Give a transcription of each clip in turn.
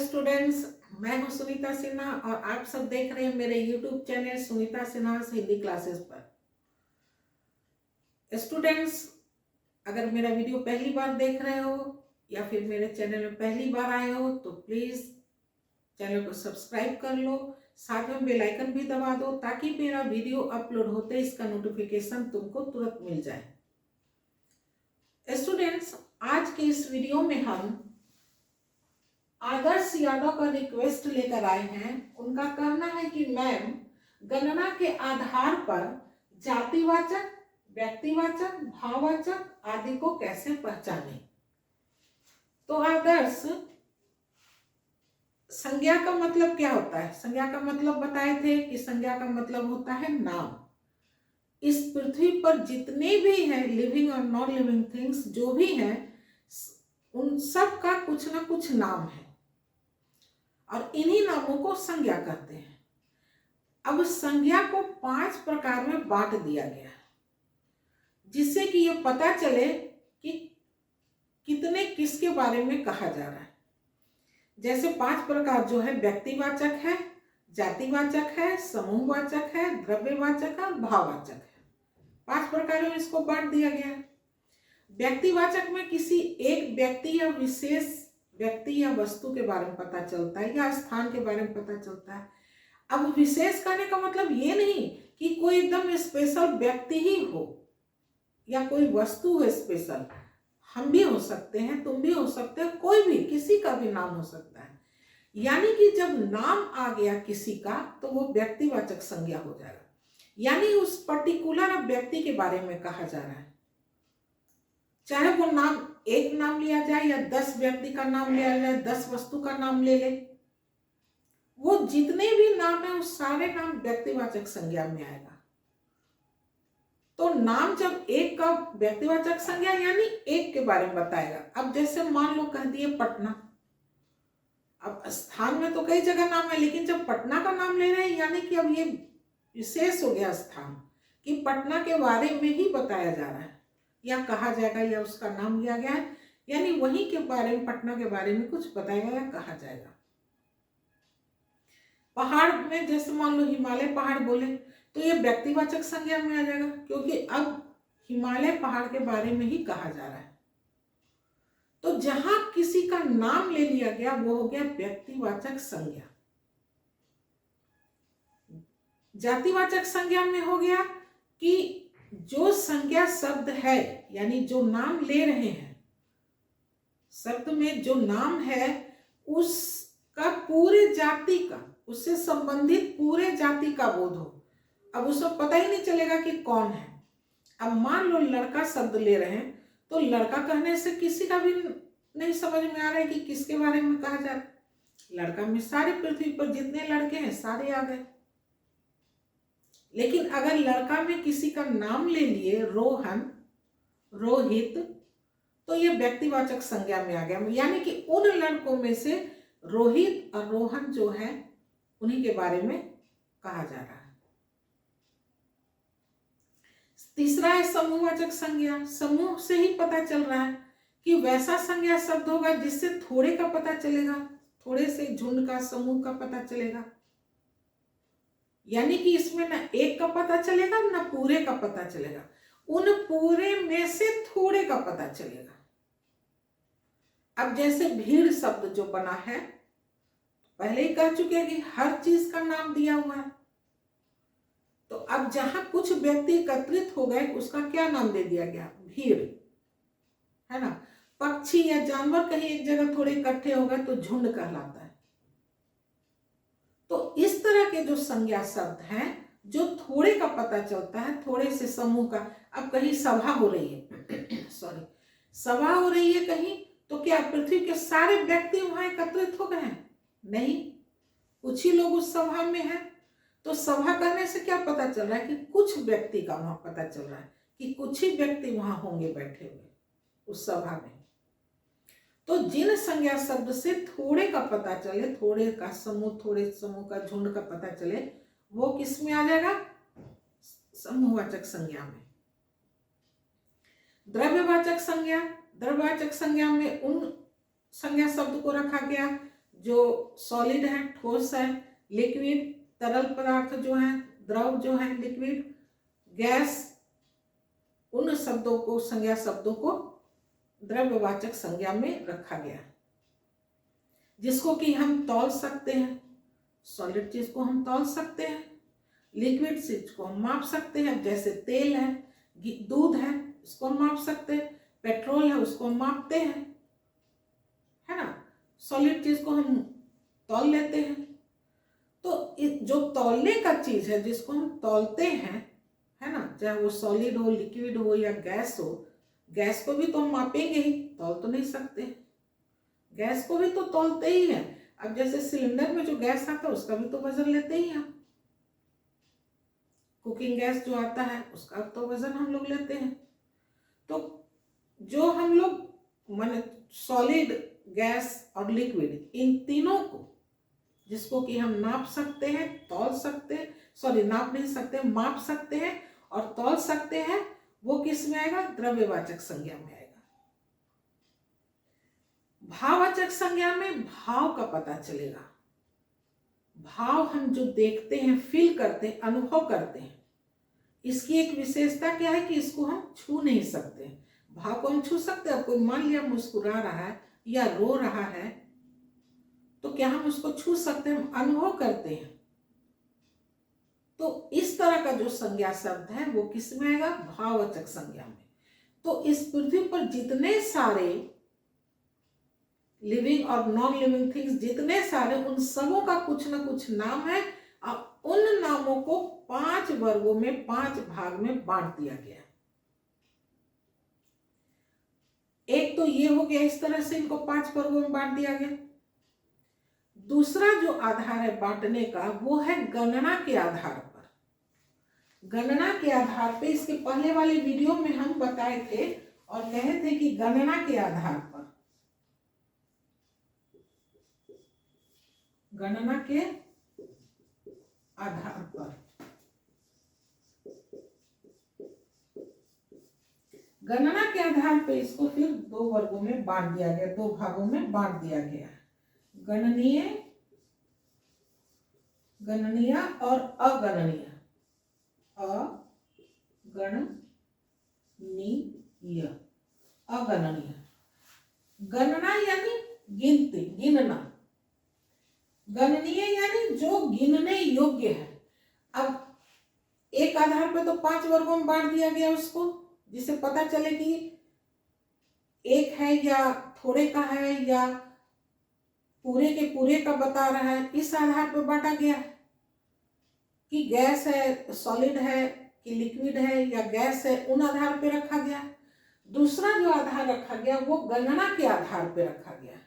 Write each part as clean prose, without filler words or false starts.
Students, मैं हूं सुनीता सिन्हा और आप सब देख रहे हैं मेरे YouTube channel Sunita Sinha Hindi classes पर। स्टूडेंट्स, अगर मेरा वीडियो पहली बार देख रहे हो या फिर मेरे चैनल में पहली बार आए हो तो प्लीज़ चैनल को सब्सक्राइब कर लो, साथ में बेल आइकन भी दबा दो ताकि मेरा वीडियो अपलोड होते ही इसका नोटिफिकेशन तुमको तुरंत मिल जाए। स्टूडेंट्स, आज के इस वीडियो में हम आदर्श यादव का रिक्वेस्ट लेकर आए हैं। उनका कहना है कि मैम, गणना के आधार पर जातिवाचक, व्यक्तिवाचक, भाववाचक आदि को कैसे पहचानें। तो आदर्श, संज्ञा का मतलब क्या होता है? संज्ञा का मतलब बताए थे कि संज्ञा का मतलब होता है नाम। इस पृथ्वी पर जितने भी हैं लिविंग और नॉन लिविंग थिंग्स जो भी हैं, उन सब का कुछ ना कुछ नाम है और इन्हीं नामों को संज्ञा कहते हैं। अब संज्ञा को 5 प्रकार में बांट दिया गया जिससे कि ये पता चले कि कितने किसके बारे में कहा जा रहा है। जैसे 5 प्रकार जो है, व्यक्तिवाचक है, जातिवाचक है, समूहवाचक है, द्रव्यवाचक है, भाववाचक है। 5 प्रकारों में इसको बांट दिया गया है। व्यक्तिवाचक में किसी एक व्यक्ति या विशेष व्यक्ति या वस्तु के बारे में पता चलता है या स्थान के बारे में पता चलता है। अब विशेष कहने का मतलब ये नहीं कि कोई एकदम स्पेशल व्यक्ति ही हो या कोई वस्तु हो स्पेशल। हम भी हो सकते हैं, तुम भी हो सकते हो, कोई भी, किसी का भी नाम हो सकता है। यानी कि जब नाम आ गया किसी का तो वो व्यक्तिवाचक संज्ञा हो जाएगा, यानी उस पर्टिकुलर व्यक्ति के बारे में कहा जा रहा है। चाहे वो नाम एक नाम लिया जाए या 10 व्यक्ति का नाम लिया जाए, 10 वस्तु का नाम ले ले, वो जितने भी नाम है उस सारे नाम व्यक्तिवाचक संज्ञा में आएगा। तो नाम जब एक का व्यक्तिवाचक संज्ञा यानी एक के बारे में बताएगा। अब जैसे मान लो कह दिए पटना, अब स्थान में तो कई जगह नाम है, लेकिन जब पटना का नाम ले रहे हैं यानी कि अब ये विशेष हो गया स्थान कि पटना के बारे में ही बताया जा रहा है या कहा जाएगा या उसका नाम लिया गया है, यानी वहीं के बारे में, पटना के बारे में कुछ बताएगा या कहा जाएगा। पहाड़ में जैसे मान लो हिमालय पहाड़ बोले तो ये व्यक्तिवाचक संज्ञा में आ जाएगा क्योंकि अब हिमालय पहाड़ के बारे में ही कहा जा रहा है। तो जहां किसी का नाम ले लिया गया वो हो गया व्यक्तिवाचक संज्ञा। जातिवाचक संज्ञा में हो गया कि जो संज्ञा शब्द है यानी जो नाम ले रहे हैं, शब्द में जो नाम है उसका पूरे जाति का, उससे संबंधित पूरे जाति का बोध हो। अब उसको पता ही नहीं चलेगा कि कौन है। अब मान लो लड़का शब्द ले रहे हैं तो लड़का कहने से किसी का भी नहीं समझ में आ रहा है कि किसके बारे में कहा जा रहा है। लड़का में सारी पृथ्वी पर जितने लड़के हैं सारे आ गए। लेकिन अगर लड़का में किसी का नाम ले लिए, रोहन, रोहित, तो ये व्यक्तिवाचक संज्ञा में आ गया, यानी कि उन लड़कों में से रोहित और रोहन जो है उन्हीं के बारे में कहा जा रहा है। तीसरा है समूहवाचक संज्ञा। समूह से ही पता चल रहा है कि वैसा संज्ञा शब्द होगा जिससे थोड़े का पता चलेगा, थोड़े से झुंड का, समूह का पता चलेगा। यानी कि इसमें ना एक का पता चलेगा ना पूरे का पता चलेगा, उन पूरे में से थोड़े का पता चलेगा। अब जैसे भीड़ शब्द जो बना है, पहले ही कह चुके हैं कि हर चीज का नाम दिया हुआ है। तो अब जहां कुछ व्यक्ति एकत्रित हो गए उसका क्या नाम दे दिया गया? भीड़, है ना। पक्षी या जानवर कहीं एक जगह थोड़े इकट्ठे हो गए तो झुंड कहलाता है। तो इस तरह के जो संज्ञा शब्द हैं जो थोड़े का पता चलता है, थोड़े से समूह का। अब कहीं सभा हो रही है सॉरी, सभा हो रही है कहीं, तो क्या पृथ्वी के सारे व्यक्ति वहां एकत्रित हो गए हैं? नहीं, कुछ ही लोग उस सभा में हैं। तो सभा करने से क्या पता चल रहा है कि कुछ व्यक्ति का वहां पता चल रहा है कि कुछ ही व्यक्ति वहां होंगे बैठे हुए उस सभा में। तो जिन संज्ञा शब्द से थोड़े का पता चले, थोड़े का समूह, थोड़े समूह का झुंड का पता चले, वो किस में आ जाएगा? समूहवाचक संज्ञा में। द्रव्यवाचक संज्ञा, द्रव्यवाचक संज्ञा में उन संज्ञा शब्द को रखा गया जो सॉलिड है, ठोस है, लिक्विड तरल पदार्थ जो है, द्रव जो है लिक्विड, गैस, उन शब्दों को, संज्ञा शब्दों को द्रव्यवाचक संज्ञा में रखा गया, जिसको कि हम तौल सकते हैं। सॉलिड चीज को हम तौल सकते हैं, लिक्विड चीज को हम माप सकते हैं, जैसे तेल है, दूध है, इसको हम माप सकते हैं, पेट्रोल है उसको हम मापते हैं, है ना। सॉलिड चीज को हम तौल लेते हैं। तो जो तौलने का चीज है, जिसको हम तौलते हैं, है ना, चाहे वो सॉलिड हो, लिक्विड हो या गैस हो, गैस को भी तो हम मापेंगे ही, तौल तो नहीं सकते। गैस को भी तो तौलते ही है। अब जैसे सिलेंडर में जो गैस आता है उसका भी तो वजन लेते ही हम। कुकिंग गैस जो आता है उसका तो वजन हम लोग लेते हैं। तो जो हम लोग माने सॉलिड, गैस और लिक्विड, इन तीनों को जिसको कि हम नाप सकते हैं, तौल सकते हैं, सॉरी नाप नहीं सकते, माप सकते हैं और तौल सकते हैं, वो किस में आएगा? द्रव्यवाचक संज्ञा में आएगा। भाववाचक संज्ञा में भाव का पता चलेगा। भाव हम जो देखते हैं, फील करते हैं, अनुभव करते हैं, इसकी एक विशेषता क्या है कि इसको हम छू नहीं सकते। भाव को हम छू सकते हैं। कोई मान लिया मुस्कुरा रहा है या रो रहा है, तो क्या हम उसको छू सकते हैं? हम अनुभव करते हैं। तो इस तरह का जो संज्ञा शब्द है वो किस में आएगा? भाववाचक संज्ञा में। तो इस पृथ्वी पर जितने सारे लिविंग और नॉन लिविंग थिंग्स, जितने सारे, उन सबों का कुछ ना कुछ नाम है और उन नामों को 5 वर्गों में, 5 भाग में बांट दिया गया। एक तो ये हो गया, इस तरह से इनको 5 वर्गों में बांट दिया गया। दूसरा जो आधार है बांटने का, वो है गणना के आधार पर। गणना के आधार पे, इसके पहले वाले वीडियो में हम बताए थे और कहे थे कि गणना के आधार पर, गणना के आधार पर, गणना के आधार पे इसको फिर 2 वर्गों में बांट दिया गया, 2 भागों में बांट दिया गया। गणनीय, गणनीय और अगणनीय। अगणनीय, अगणनीय। गणना यानी गिनती, गिनना। गणनीय यानी जो गिनने योग्य है। अब एक आधार पे तो 5 वर्गों में बांट दिया गया उसको, जिसे पता चले कि एक है या थोड़े का है या पूरे के पूरे का बता रहा है। इस आधार पर बांटा गया कि गैस है, सॉलिड है कि लिक्विड है या गैस है, उन आधार पे रखा गया। दूसरा जो आधार रखा गया वो गणना के आधार पे रखा गया,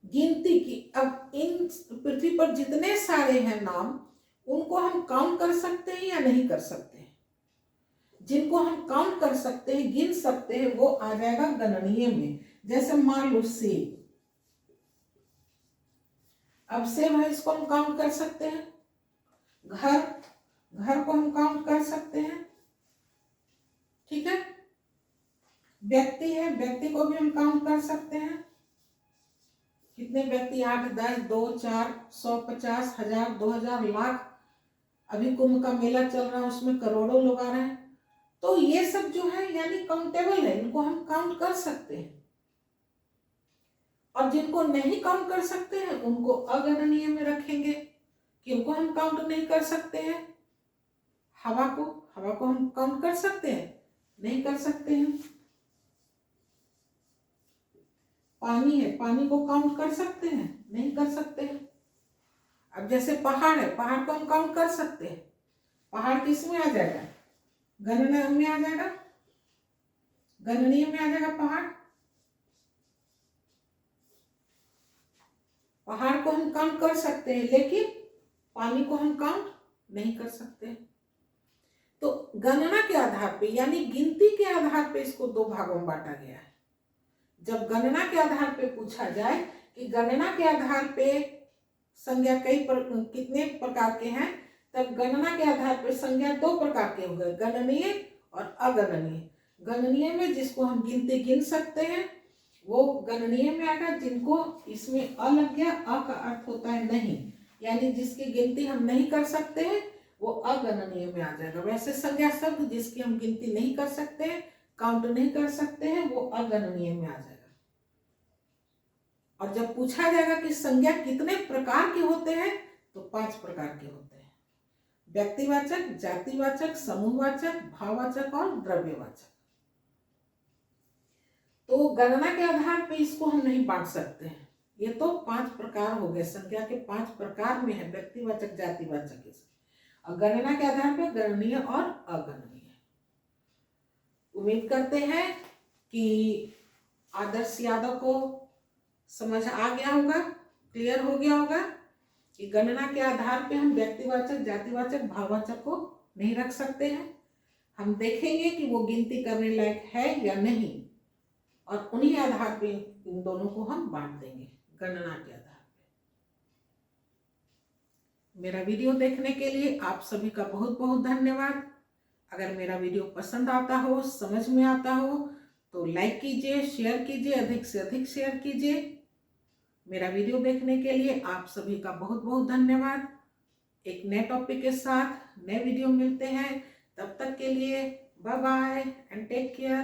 गिनती की। अब इन पृथ्वी पर जितने सारे हैं नाम, उनको हम काउंट कर सकते हैं या नहीं कर सकते हैं? जिनको हम काउंट कर सकते हैं, गिन सकते हैं, वो आ जाएगा गणनीय में। जैसे मान लो सेब, अब सेब है, इसको हम काउंट कर सकते हैं। घर, घर को हम काउंट कर सकते हैं, ठीक है। व्यक्ति है, व्यक्ति को भी हम काउंट कर सकते हैं। कितने व्यक्ति? 8, 10, 2, 4, 100, 50, 1000, 2000, लाख। अभी कुंभ का मेला चल रहा है, उसमें करोड़ों लोग आ रहे हैं। तो ये सब जो है यानी काउंटेबल है, इनको हम काउंट कर सकते हैं। और जिनको नहीं काउंट कर सकते हैं उनको अगणनीय में रखेंगे, किनको हम काउंट नहीं कर सकते हैं। हवा को, हवा को हम काउंट कर सकते हैं? नहीं कर सकते हैं। पानी है, पानी को काउंट कर सकते हैं? नहीं कर सकते हैं। अब जैसे पहाड़ है, पहाड़ को हम काउंट कर सकते हैं? पहाड़ किस में आ जाएगा? गणना में आ जाएगा, गणनीय में आ जाएगा पहाड़। पहाड़ को हम काउंट कर सकते हैं, लेकिन पानी को हम काउंट नहीं कर सकते। तो गणना के आधार पे यानी गिनती के आधार पे इसको 2 भागों में बांटा गया है। जब गणना के आधार पे पूछा जाए कि गणना के आधार पे संज्ञा कितने प्रकार के हैं, तब गणना के आधार पे संज्ञा 2 प्रकार के हो गए, गणनीय और अगणनीय। गणनीय में जिसको हम गिन सकते हैं, वो गणनीय में आएगा। जिनको इसमें अ लग गया, अ का अर्थ होता है नहीं, यानी जिसकी गिनती हम नहीं कर सकते हैं वो अगणनीय में आ जाएगा। वैसे संज्ञा शब्द जिसकी हम गिनती नहीं कर सकते हैं, काउंट नहीं कर सकते हैं, वो अगणनीय में आ जाएगा। और जब पूछा जाएगा कि संज्ञा कितने प्रकार के होते हैं, तो 5 प्रकार के होते हैं। व्यक्तिवाचक, जातिवाचक, समूहवाचक, भाववाचक और द्रव्यवाचक। तो गणना के आधार पे इसको हम नहीं बांट सकते हैं। ये तो 5 प्रकार हो गए, संख्या के 5 प्रकार में है, व्यक्तिवाचक, जातिवाचक। और गणना के आधार पे गणनीय और अगणनीय। उम्मीद करते हैं कि आदर्श यादव को समझ आ गया होगा, क्लियर हो गया होगा कि गणना के आधार पे हम व्यक्तिवाचक, जातिवाचक, भाववाचक को नहीं रख सकते हैं। हम देखेंगे कि वो गिनती करने लायक है या नहीं, और उन्हीं आधार पे इन दोनों को हम बांट देंगे, गणना के आधार पे। मेरा वीडियो देखने के लिए आप सभी का बहुत बहुत धन्यवाद। अगर मेरा वीडियो पसंद आता हो, समझ में आता हो, तो लाइक कीजिए, शेयर कीजिए, अधिक से अधिक शेयर कीजिए। मेरा वीडियो देखने के लिए आप सभी का बहुत बहुत धन्यवाद। एक नए टॉपिक के साथ नए वीडियो मिलते हैं, तब तक के लिए bye bye and take care.